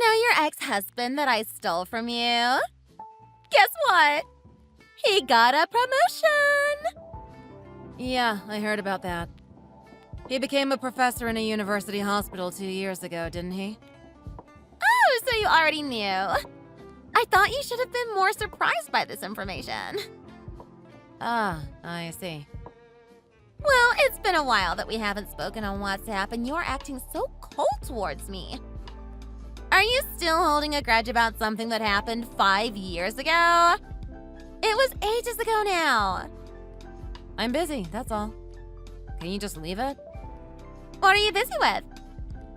know your ex-husband that I stole from you? Guess what? He got a promotion! Yeah, I heard about that. He became a professor in a university hospital 2 years ago, didn't he? Oh, so you already knew. I thought you should have been more surprised by this information. Ah, I see. Well, it's been a while that we haven't spoken on WhatsApp and you're acting so cold towards me. Are you still holding a grudge about something that happened 5 years ago? It was ages ago now. I'm busy, that's all. Can you just leave it? What are you busy with?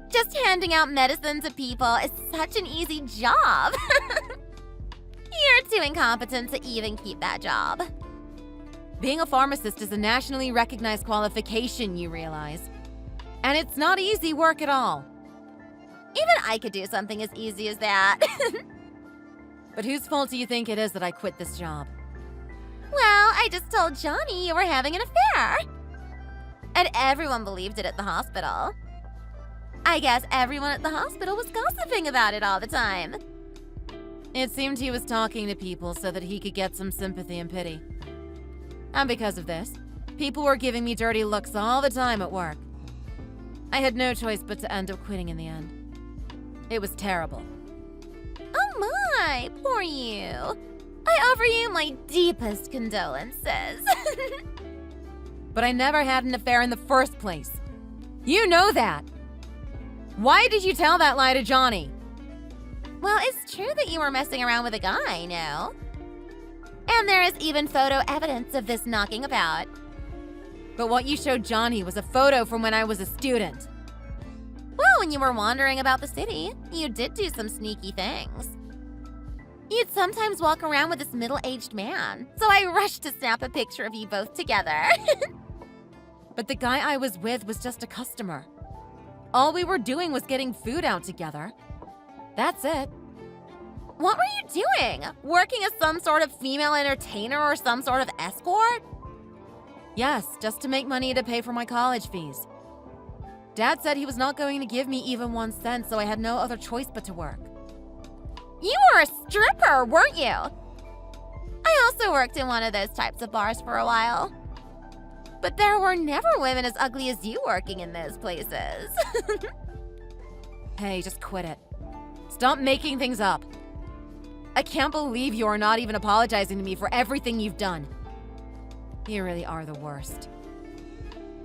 Just handing out medicine to people is such an easy job. You're too incompetent to even keep that job. Being a pharmacist is a nationally recognized qualification, you realize. And it's not easy work at all. Even I could do something as easy as that. But whose fault do you think it is that I quit this job? Well, I just told Johnny you were having an affair. And everyone believed it at the hospital. I guess everyone at the hospital was gossiping about it all the time. It seemed he was talking to people so that he could get some sympathy and pity. And because of this, people were giving me dirty looks all the time at work. I had no choice but to end up quitting in the end. It was terrible. Oh my, poor you. I offer you my deepest condolences. But I never had an affair in the first place. You know that. Why did you tell that lie to Johnny? Well, it's true that you were messing around with a guy, no? And there is even photo evidence of this knocking about. But what you showed Johnny was a photo from when I was a student. Well, when you were wandering about the city, you did do some sneaky things. You'd sometimes walk around with this middle-aged man, so I rushed to snap a picture of you both together. But the guy I was with was just a customer. All we were doing was getting food out together. That's it. What were you doing? Working as some sort of female entertainer or some sort of escort? Yes, just to make money to pay for my college fees. Dad said he was not going to give me even 1 cent, so I had no other choice but to work. You were a stripper, weren't you? I also worked in one of those types of bars for a while. But there were never women as ugly as you working in those places. Hey, just quit it. Stop making things up. I can't believe you are not even apologizing to me for everything you've done. You really are the worst.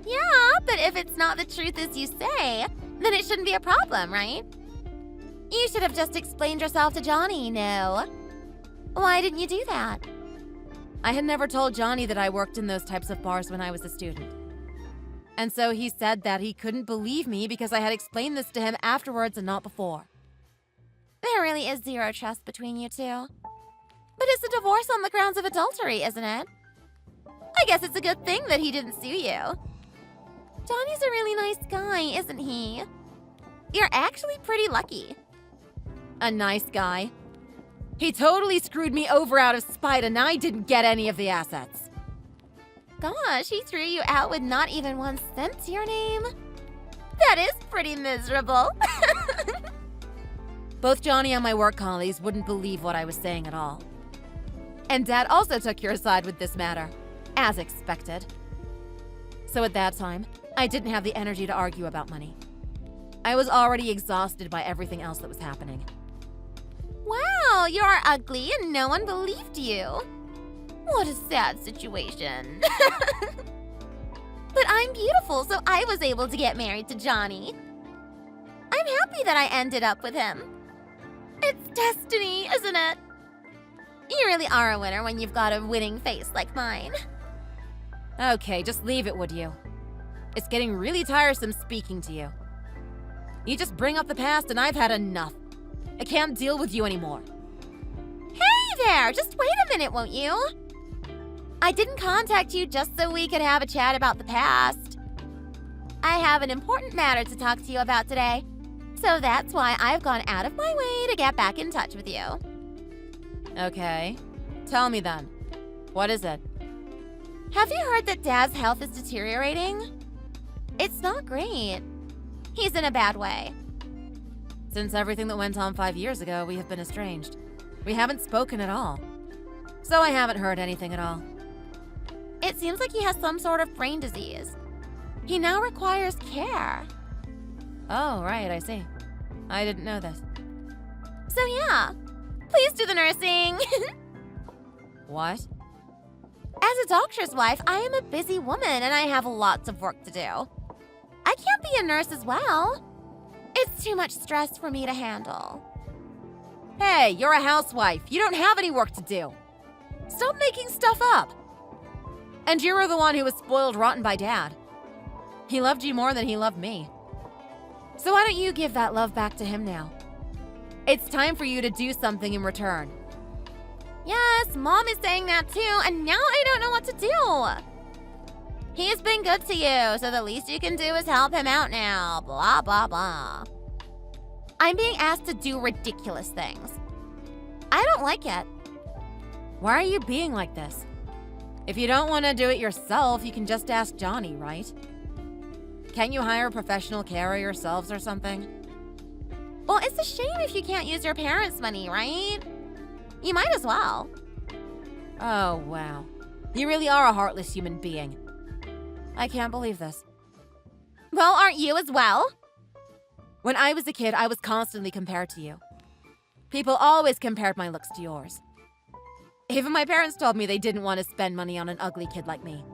Yeah, but if it's not the truth as you say, then it shouldn't be a problem, right? You should have just explained yourself to Johnny, no? Why didn't you do that? I had never told Johnny that I worked in those types of bars when I was a student. And so he said that he couldn't believe me because I had explained this to him afterwards and not before. There really is zero trust between you two. But it's a divorce on the grounds of adultery, isn't it? I guess it's a good thing that he didn't sue you. Johnny's a really nice guy, isn't he? You're actually pretty lucky. A nice guy? He totally screwed me over out of spite and I didn't get any of the assets. Gosh, he threw you out with not even 1 cent to your name? That is pretty miserable. Both Johnny and my work colleagues wouldn't believe what I was saying at all. And Dad also took your side with this matter, as expected. So at that time, I didn't have the energy to argue about money. I was already exhausted by everything else that was happening. Wow, you're ugly and no one believed you. What a sad situation. But I'm beautiful, so I was able to get married to Johnny. I'm happy that I ended up with him. It's destiny, isn't it? You really are a winner when you've got a winning face like mine. Okay, just leave it, would you? It's getting really tiresome speaking to you. You just bring up the past and I've had enough. I can't deal with you anymore. Hey there, just wait a minute, won't you? I didn't contact you just so we could have a chat about the past. I have an important matter to talk to you about today. So that's why I've gone out of my way to get back in touch with you. Okay. Tell me then. What is it? Have you heard that Dad's health is deteriorating? It's not great. He's in a bad way. Since everything that went on 5 years ago, we have been estranged. We haven't spoken at all. So I haven't heard anything at all. It seems like he has some sort of brain disease. He now requires care. Oh, right, I see. I didn't know this. So yeah, please do the nursing. What? As a doctor's wife, I am a busy woman and I have lots of work to do. I can't be a nurse as well. It's too much stress for me to handle. Hey, you're a housewife. You don't have any work to do. Stop making stuff up. And you were the one who was spoiled rotten by Dad. He loved you more than he loved me. So why don't you give that love back to him now? It's time for you to do something in return. Yes, Mom is saying that too, and now I don't know what to do. He's been good to you, so the least you can do is help him out now. Blah, blah, blah. I'm being asked to do ridiculous things. I don't like it. Why are you being like this? If you don't want to do it yourself, you can just ask Johnny, right? Can't you hire a professional carer yourselves or something? Well, it's a shame if you can't use your parents' money, right? You might as well. Oh, wow. You really are a heartless human being. I can't believe this. Well, aren't you as well? When I was a kid, I was constantly compared to you. People always compared my looks to yours. Even my parents told me they didn't want to spend money on an ugly kid like me.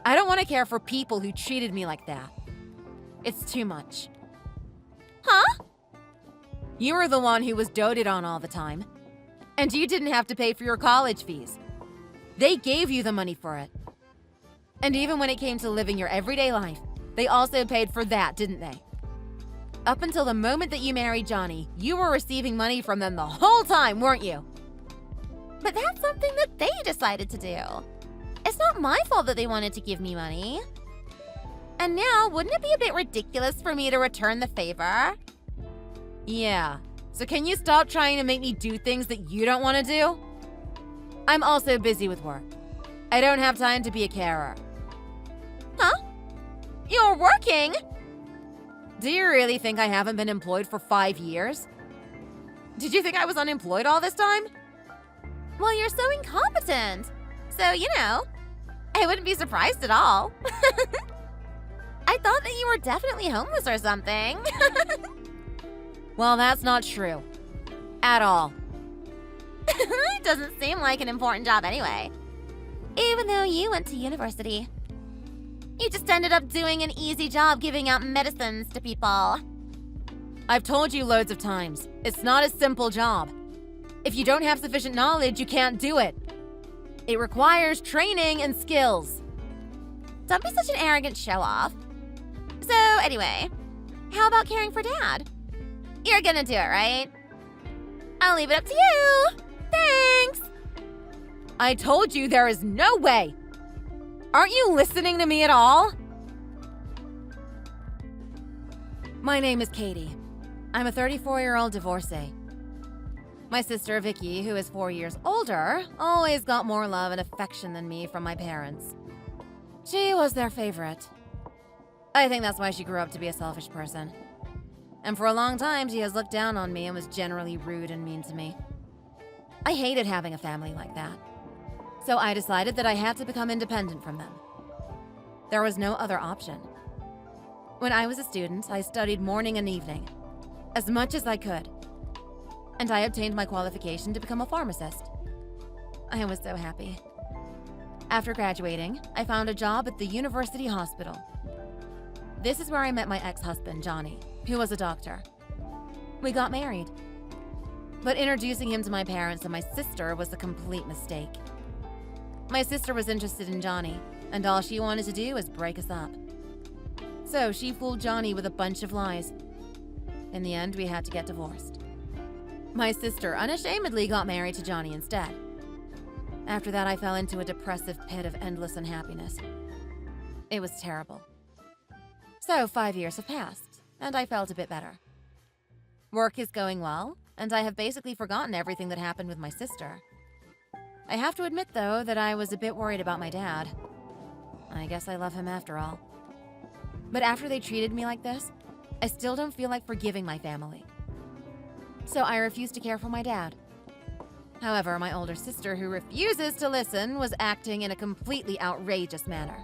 I don't want to care for people who treated me like that. It's too much. Huh? You were the one who was doted on all the time. And you didn't have to pay for your college fees. They gave you the money for it. And even when it came to living your everyday life, they also paid for that, didn't they? Up until the moment that you married Johnny, you were receiving money from them the whole time, weren't you? But that's something that they decided to do. It's not my fault that they wanted to give me money. And now, wouldn't it be a bit ridiculous for me to return the favor? Yeah. So can you stop trying to make me do things that you don't want to do? I'm also busy with work. I don't have time to be a carer. Huh? You're working? Do you really think I haven't been employed for 5 years? Did you think I was unemployed all this time? Well, you're so incompetent. So, I wouldn't be surprised at all. I thought that you were definitely homeless or something. Well, that's not true. At all. It doesn't seem like an important job anyway. Even though you went to university. You just ended up doing an easy job giving out medicines to people. I've told you loads of times. It's not a simple job. If you don't have sufficient knowledge, you can't do it. It requires training and skills. Don't be such an arrogant show-off. So, anyway, how about caring for Dad? You're gonna do it, right? I'll leave it up to you. Thanks. I told you there is no way. Aren't you listening to me at all? My name is Katie. I'm a 34-year-old divorcee. My sister, Vicky, who is 4 years older, always got more love and affection than me from my parents. She was their favorite. I think that's why she grew up to be a selfish person. And for a long time, she has looked down on me and was generally rude and mean to me. I hated having a family like that. So I decided that I had to become independent from them. There was no other option. When I was a student, I studied morning and evening, as much as I could. And I obtained my qualification to become a pharmacist. I was so happy. After graduating, I found a job at the university hospital. This is where I met my ex-husband, Johnny, who was a doctor. We got married. But introducing him to my parents and my sister was a complete mistake. My sister was interested in Johnny, and all she wanted to do was break us up. So she fooled Johnny with a bunch of lies. In the end, we had to get divorced. My sister unashamedly got married to Johnny instead. After that, I fell into a depressive pit of endless unhappiness. It was terrible. So 5 years have passed, and I felt a bit better. Work is going well, and I have basically forgotten everything that happened with my sister. I have to admit, though, that I was a bit worried about my dad. I guess I love him after all. But after they treated me like this, I still don't feel like forgiving my family. So I refused to care for my dad. However, my older sister, who refuses to listen, was acting in a completely outrageous manner.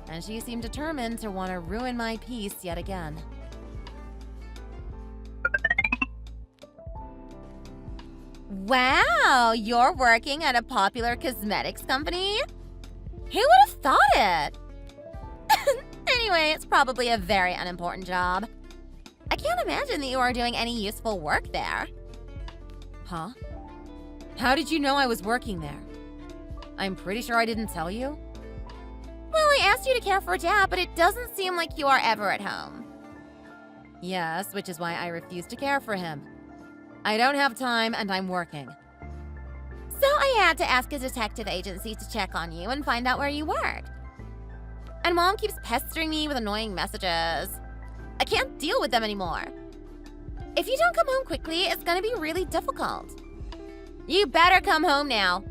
And she seemed determined to want to ruin my peace yet again. Wow, you're working at a popular cosmetics company? Who would have thought it? Anyway, it's probably a very unimportant job. I can't imagine that you are doing any useful work there. Huh? How did you know I was working there? I'm pretty sure I didn't tell you. Well, I asked you to care for Dad, but it doesn't seem like you are ever at home. Yes, which is why I refuse to care for him. I don't have time and I'm working. So I had to ask a detective agency to check on you and find out where you worked. And Mom keeps pestering me with annoying messages. I can't deal with them anymore. If you don't come home quickly, it's gonna be really difficult. You better come home now.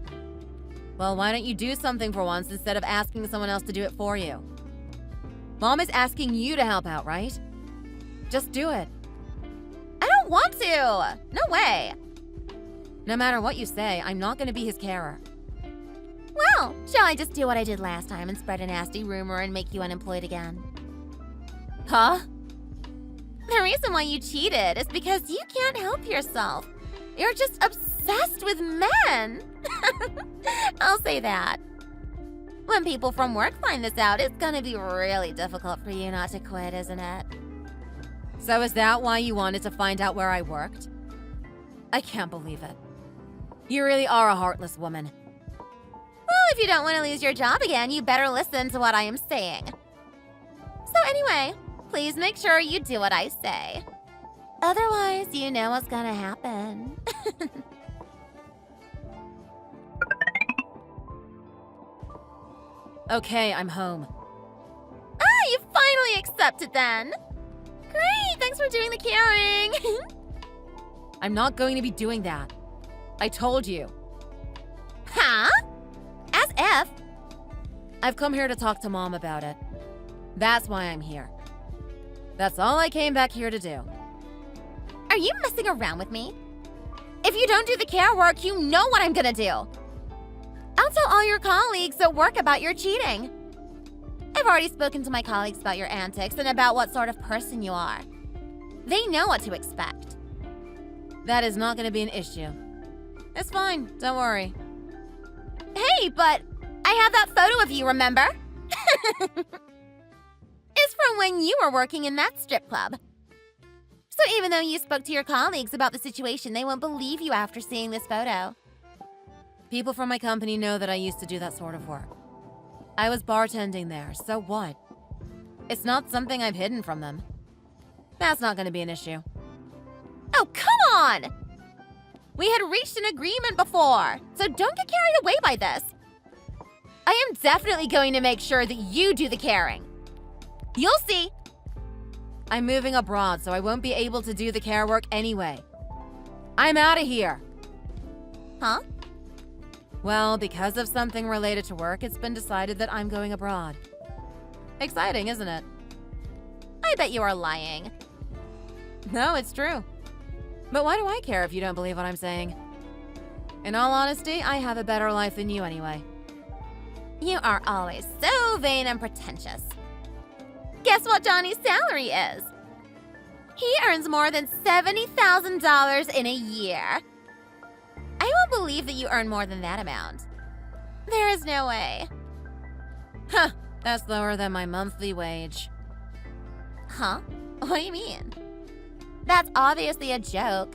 Well, why don't you do something for once instead of asking someone else to do it for you? Mom is asking you to help out, right? Just do it. I don't want to. No way. No matter what you say, I'm not going to be his carer. Well, shall I just do what I did last time and spread a nasty rumor and make you unemployed again? Huh? The reason why you cheated is because you can't help yourself. You're just obsessed with men. I'll say that. When people from work find this out, it's gonna be really difficult for you not to quit, isn't it? So is that why you wanted to find out where I worked? I can't believe it. You really are a heartless woman. Well, if you don't want to lose your job again, you better listen to what I am saying. So anyway, please make sure you do what I say. Otherwise, you know what's gonna happen. Okay, I'm home. Ah, you finally accepted then. Great, thanks for doing the caring. I'm not going to be doing that. I told you. Huh? As if. I've come here to talk to Mom about it. That's why I'm here. That's all I came back here to do. Are you messing around with me? If you don't do the care work, you know what I'm gonna do. I'll tell all your colleagues at work about your cheating. I've already spoken to my colleagues about your antics and about what sort of person you are. They know what to expect. That is not going to be an issue. It's fine, don't worry. Hey, but I have that photo of you, remember? It's from when you were working in that strip club. So even though you spoke to your colleagues about the situation, they won't believe you after seeing this photo. People from my company know that I used to do that sort of work. I was bartending there, so what? It's not something I've hidden from them. That's not going to be an issue. Oh, come on! We had reached an agreement before, so don't get carried away by this. I am definitely going to make sure that you do the caring. You'll see. I'm moving abroad, so I won't be able to do the care work anyway. I'm out of here. Huh? Well, because of something related to work, it's been decided that I'm going abroad. Exciting, isn't it? I bet you are lying. No, it's true. But why do I care if you don't believe what I'm saying? In all honesty, I have a better life than you anyway. You are always so vain and pretentious. Guess what Johnny's salary is? He earns more than $70,000 in a year. I won't believe that you earn more than that amount. There is no way. Huh, that's lower than my monthly wage. Huh? What do you mean? That's obviously a joke.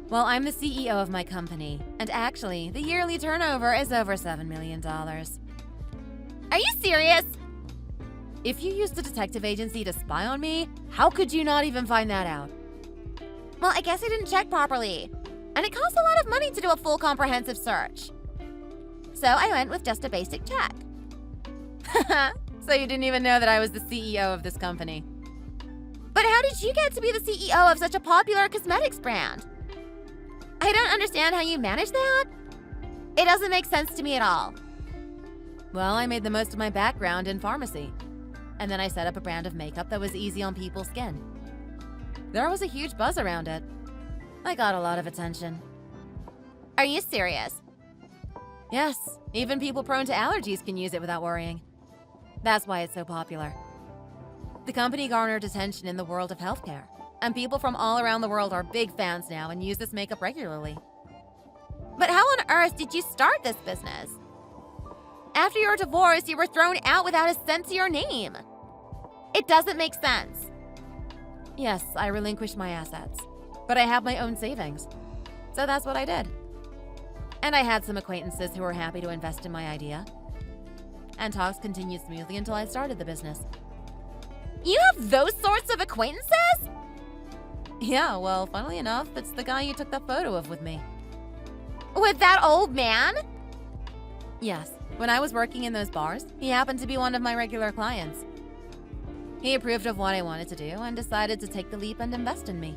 Well, I'm the CEO of my company, and actually, the yearly turnover is over $7 million. Are you serious? If you used a detective agency to spy on me, how could you not even find that out? Well, I guess I didn't check properly. And it costs a lot of money to do a full comprehensive search. So I went with just a basic check. So you didn't even know that I was the CEO of this company. But how did you get to be the CEO of such a popular cosmetics brand? I don't understand how you manage that. It doesn't make sense to me at all. Well, I made the most of my background in pharmacy. And then I set up a brand of makeup that was easy on people's skin. There was a huge buzz around it. I got a lot of attention. Are you serious? Yes, even people prone to allergies can use it without worrying. That's why it's so popular. The company garnered attention in the world of healthcare, and people from all around the world are big fans now and use this makeup regularly. But how on earth did you start this business? After your divorce, you were thrown out without a cent to your name. It doesn't make sense. Yes, I relinquished my assets, but I have my own savings. So that's what I did. And I had some acquaintances who were happy to invest in my idea. And talks continued smoothly until I started the business. You have those sorts of acquaintances? Yeah, well, funnily enough, it's the guy you took that photo of with me. With that old man? Yes, when I was working in those bars, he happened to be one of my regular clients. He approved of what I wanted to do and decided to take the leap and invest in me.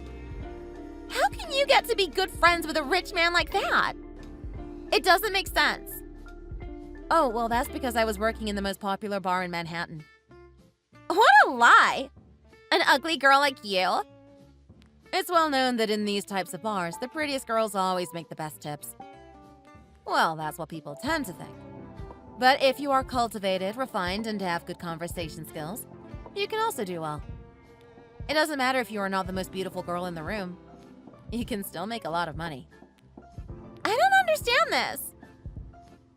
How can you get to be good friends with a rich man like that? It doesn't make sense. Oh, well, that's because I was working in the most popular bar in Manhattan. What a lie! An ugly girl like you? It's well known that in these types of bars, the prettiest girls always make the best tips. Well, that's what people tend to think. But if you are cultivated, refined, and have good conversation skills, you can also do well. It doesn't matter if you are not the most beautiful girl in the room. You can still make a lot of money. I don't understand this.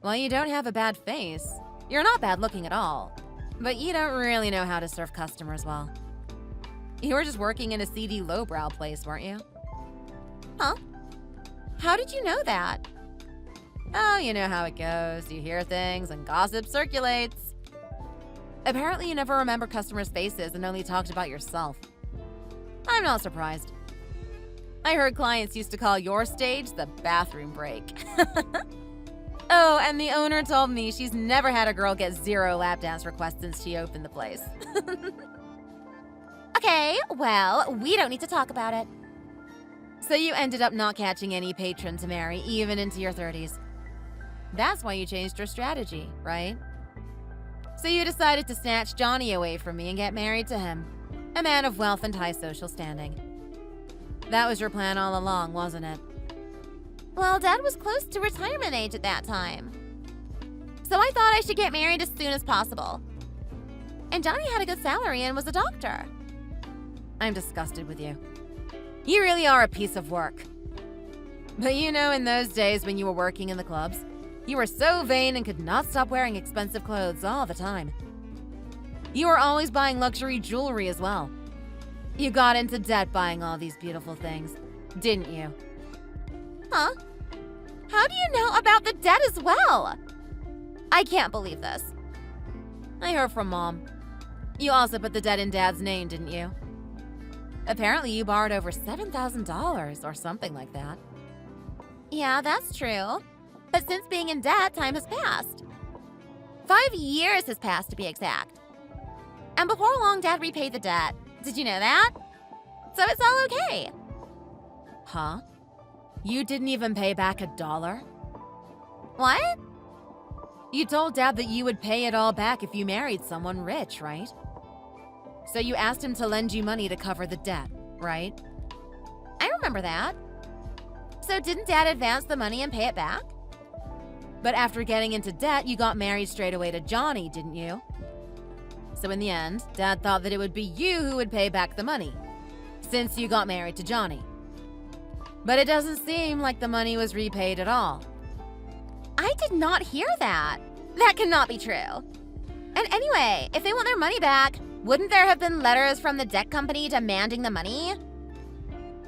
Well, you don't have a bad face. You're not bad looking at all. But you don't really know how to serve customers well. You were just working in a seedy lowbrow place, weren't you? Huh? How did you know that? Oh, you know how it goes. You hear things and gossip circulates. Apparently you never remember customers' faces and only talked about yourself. I'm not surprised. I heard clients used to call your stage the bathroom break. Oh, and the owner told me she's never had a girl get 0 lap dance requests since she opened the place. Okay, well, we don't need to talk about it. So you ended up not catching any patron to marry, even into your 30s. That's why you changed your strategy, right? So you decided to snatch Johnny away from me and get married to him, a man of wealth and high social standing. That was your plan all along, wasn't it? Well, Dad was close to retirement age at that time. So I thought I should get married as soon as possible. And Johnny had a good salary and was a doctor. I'm disgusted with you. You really are a piece of work. But you know, in those days when you were working in the clubs, you were so vain and could not stop wearing expensive clothes all the time. You were always buying luxury jewelry as well. You got into debt buying all these beautiful things, didn't you? Huh? How do you know about the debt as well? I can't believe this. I heard from Mom. You also put the debt in Dad's name, didn't you? Apparently you borrowed over $7,000 or something like that. Yeah, that's true. But since being in debt, time has passed. 5 years has passed, to be exact. And before long, Dad repaid the debt. Did you know that? So it's all okay. Huh? You didn't even pay back $1? What? You told Dad that you would pay it all back if you married someone rich, right? So you asked him to lend you money to cover the debt, right? I remember that. So didn't Dad advance the money and pay it back? But after getting into debt, you got married straight away to Johnny, didn't you? So in the end, Dad thought that it would be you who would pay back the money, since you got married to Johnny. But it doesn't seem like the money was repaid at all. I did not hear that. That cannot be true. And anyway, if they want their money back, wouldn't there have been letters from the debt company demanding the money?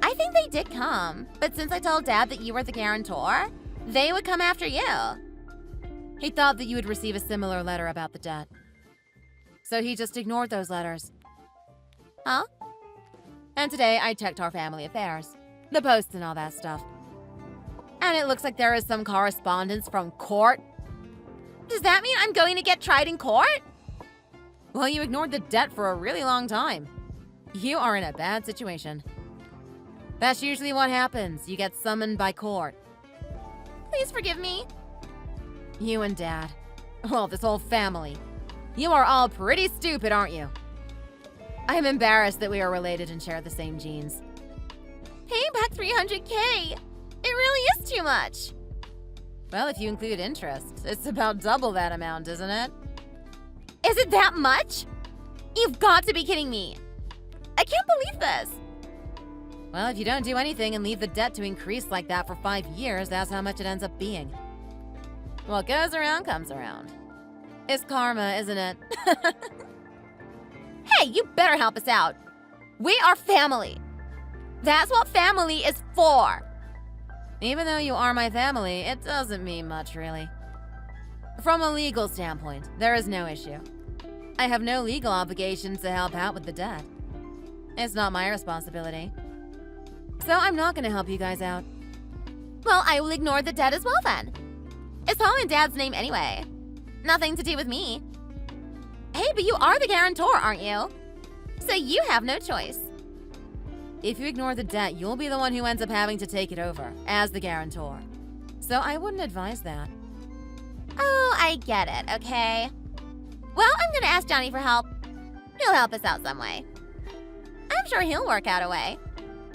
I think they did come, but since I told Dad that you were the guarantor, they would come after you. He thought that you would receive a similar letter about the debt. So he just ignored those letters. Huh? And today I checked our family affairs, the posts and all that stuff. And it looks like there is some correspondence from court. Does that mean I'm going to get tried in court? Well, you ignored the debt for a really long time. You are in a bad situation. That's usually what happens. You get summoned by court. Please forgive me. You and Dad. Well, this whole family. You are all pretty stupid, aren't you? I am embarrassed that we are related and share the same genes. Paying back 300K. It really is too much. Well, if you include interest, it's about double that amount, isn't it? Is it that much? You've got to be kidding me. I can't believe this. Well, if you don't do anything and leave the debt to increase like that for 5 years, that's how much it ends up being. What goes around comes around. It's karma, isn't it? Hey, you better help us out. We are family. That's what family is for. Even though you are my family, it doesn't mean much, really. From a legal standpoint, there is no issue. I have no legal obligations to help out with the debt. It's not my responsibility. So I'm not going to help you guys out. Well, I will ignore the debt as well then. It's all in Dad's name anyway. Nothing to do with me. Hey, but you are the guarantor, aren't you? So you have no choice. If you ignore the debt, you'll be the one who ends up having to take it over, as the guarantor. So I wouldn't advise that. Oh, I get it, okay. Well, I'm gonna ask Johnny for help. He'll help us out some way. I'm sure he'll work out a way.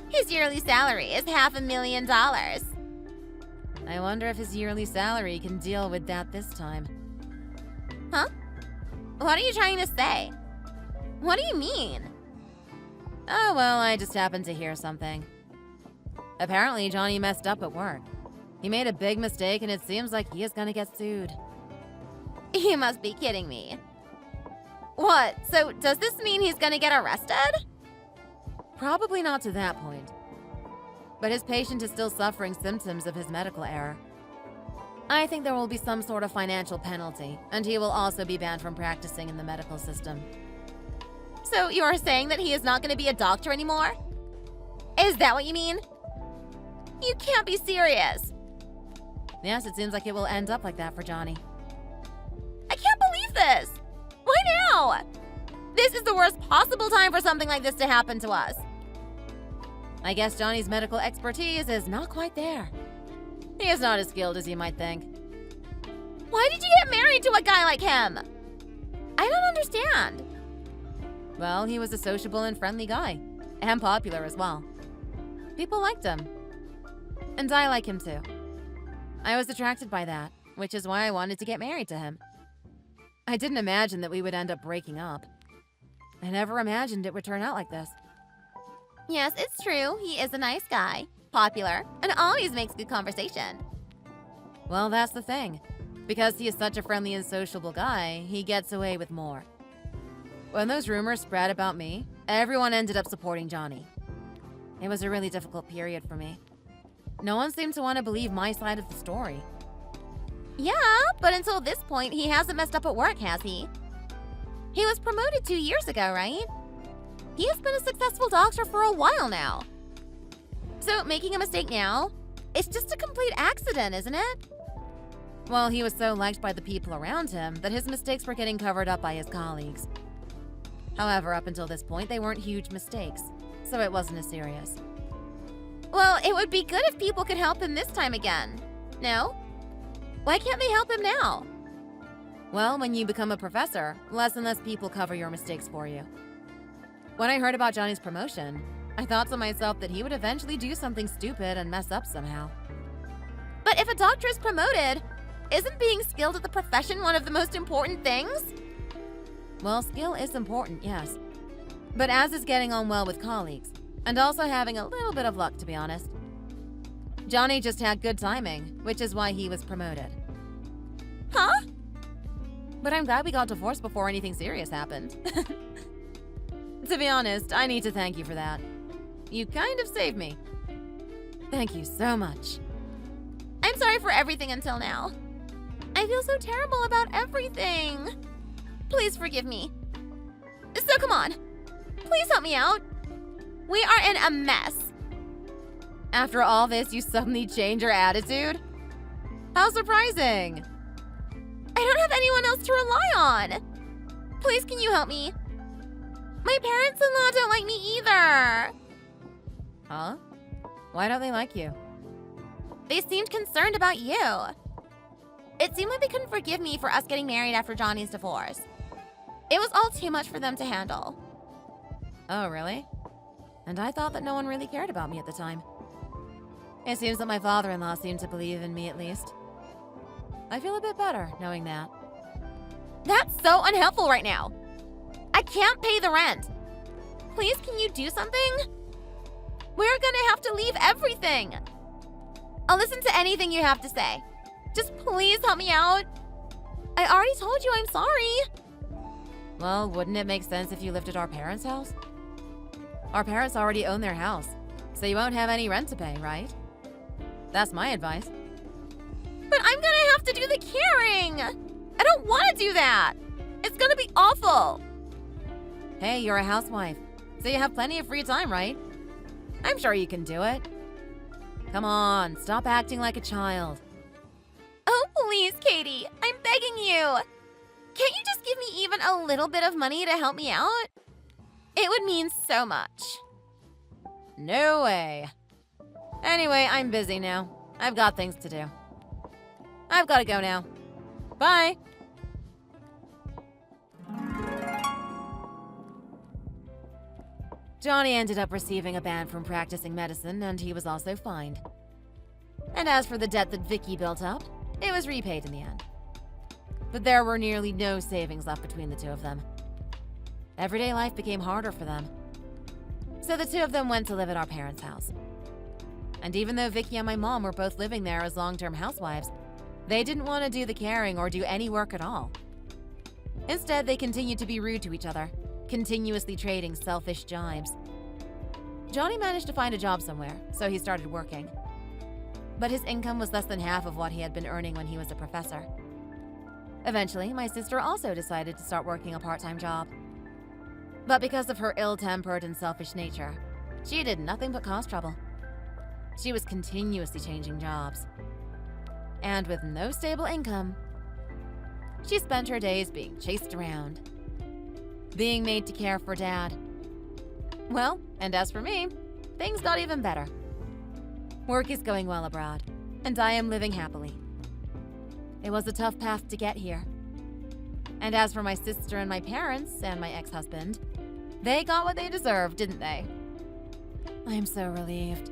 His yearly salary is $500,000. I wonder if his yearly salary can deal with that this time. Huh? What are you trying to say? What do you mean? Oh, well, I just happened to hear something. Apparently, Johnny messed up at work. He made a big mistake, and it seems like he is gonna get sued. You must be kidding me. What? So does this mean he's gonna get arrested? Probably not to that point. But his patient is still suffering symptoms of his medical error. I think there will be some sort of financial penalty, and he will also be banned from practicing in the medical system. So you are saying that he is not going to be a doctor anymore? Is that what you mean? You can't be serious. Yes, it seems like it will end up like that for Johnny. I can't believe this. Why now? This is the worst possible time for something like this to happen to us. I guess Johnny's medical expertise is not quite there. He is not as skilled as you might think. Why did you get married to a guy like him? I don't understand. Well, he was a sociable and friendly guy, and popular as well. People liked him. And I like him too. I was attracted by that, which is why I wanted to get married to him. I didn't imagine that we would end up breaking up. I never imagined it would turn out like this. Yes, it's true. He is a nice guy, popular, and always makes good conversation. Well, that's the thing. Because he is such a friendly and sociable guy, he gets away with more. When those rumors spread about me, everyone ended up supporting Johnny. It was a really difficult period for me. No one seemed to want to believe my side of the story. Yeah, but until this point, he hasn't messed up at work, has he? He was promoted 2 years ago, right? He has been a successful doctor for a while now. So making a mistake now, it's just a complete accident, isn't it? Well, he was so liked by the people around him that his mistakes were getting covered up by his colleagues. However, up until this point, they weren't huge mistakes, so it wasn't as serious. Well, it would be good if people could help him this time again. No? Why can't they help him now? Well, when you become a professor, less and less people cover your mistakes for you. When I heard about Johnny's promotion, I thought to myself that he would eventually do something stupid and mess up somehow. But if a doctor is promoted, isn't being skilled at the profession one of the most important things? Well, skill is important, yes. But as is getting on well with colleagues, and also having a little bit of luck, to be honest. Johnny just had good timing, which is why he was promoted. Huh? But I'm glad we got divorced before anything serious happened. To be honest, I need to thank you for that. You kind of saved me. Thank you so much. I'm sorry for everything until now. I feel so terrible about everything. Please forgive me. So come on. Please help me out. We are in a mess. After all this, you suddenly change your attitude? How surprising. I don't have anyone else to rely on. Please, can you help me? My parents-in-law don't like me either. Huh? Why don't they like you? They seemed concerned about you. It seemed like they couldn't forgive me for us getting married after Johnny's divorce. It was all too much for them to handle. Oh, really? And I thought that no one really cared about me at the time. It seems that my father-in-law seemed to believe in me at least. I feel a bit better knowing that. That's so unhelpful right now. I can't pay the rent. Please, can you do something? We're gonna have to leave everything. I'll listen to anything you have to say. Just please help me out. I already told you I'm sorry. Well, wouldn't it make sense if you lived at our parents' house? Our parents already own their house, so you won't have any rent to pay, right? That's my advice. But I'm gonna have to do the caring. I don't want to do that. It's gonna be awful. Hey, you're a housewife, so you have plenty of free time, right? I'm sure you can do it. Come on, stop acting like a child. Oh, please, Katie. I'm begging you. Can't you just give me even a little bit of money to help me out? It would mean so much. No way. Anyway, I'm busy now. I've got things to do. I've got to go now. Bye. Johnny ended up receiving a ban from practicing medicine, and he was also fined. And as for the debt that Vicky built up, it was repaid in the end. But there were nearly no savings left between the two of them. Everyday life became harder for them. So the two of them went to live at our parents' house. And even though Vicky and my mom were both living there as long-term housewives, they didn't want to do the caring or do any work at all. Instead, they continued to be rude to each other, continuously trading selfish jibes. Johnny managed to find a job somewhere, so he started working. But his income was less than half of what he had been earning when he was a professor. Eventually, my sister also decided to start working a part-time job. But because of her ill-tempered and selfish nature, she did nothing but cause trouble. She was continuously changing jobs. And with no stable income, she spent her days being chased around, being made to care for Dad. Well, and as for me, things got even better. Work is going well abroad, and I am living happily. It was a tough path to get here. And as for my sister and my parents and my ex-husband, they got what they deserved, didn't they? I am so relieved.